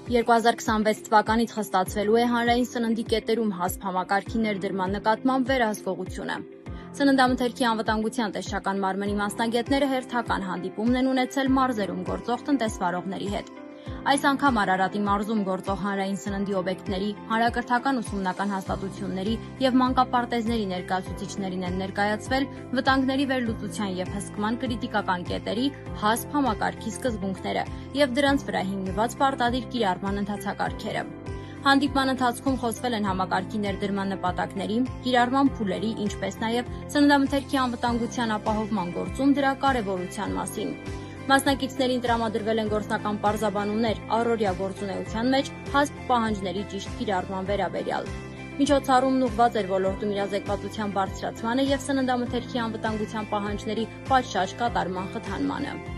2026 թվականից խստացվելու է հանրային սննդի կետերում հաստ համակարգի ներդրման նկատմամբ վերահսկողությունը։ Սննդամթերքի անվտանգության տեսչական մարմնի մասնագետները հերթական հանդիպումն են ունեցել մարզերում գործող տնտեսվարողների հետ։ Այս անգամ Արարատի մարզում գործող հանրային սննդի օբյեկտների, հանրակրթական ուսումնական հաստատությունների եւ մանկապարտեզների ներկայացուցիչներին են ներկայացվել վտանգների վերլուծության եւ հսկման կրիտիկական կետերի հաստ համակարգի սկզբունքները եւ դրանց վրա հիմնված պարտադիր կիրառման ընթացակարգերը։ Հանդիպման ընթացքում խոսվել են համակարգի ներդրման նպատակների, կիրառման փուլերի, ինչպես նաեւ սննդամթերքի անվտանգության ապահովման գործում դրա կարեւորության մասին։ Մասնակիցներին տրամադրվել են գործնական պարզաբանումներ առօրյա գործունեության մեջ հաստ պահանջների ճիշտ կիրառման վերաբերյալ։ Միջոցառումն ուղղված էր ոլորտում իրազեկվածության բարձրացմանը եւ սննդամթերքի անվտանգության պահանջների պատշաճ կատարման խթանմանը։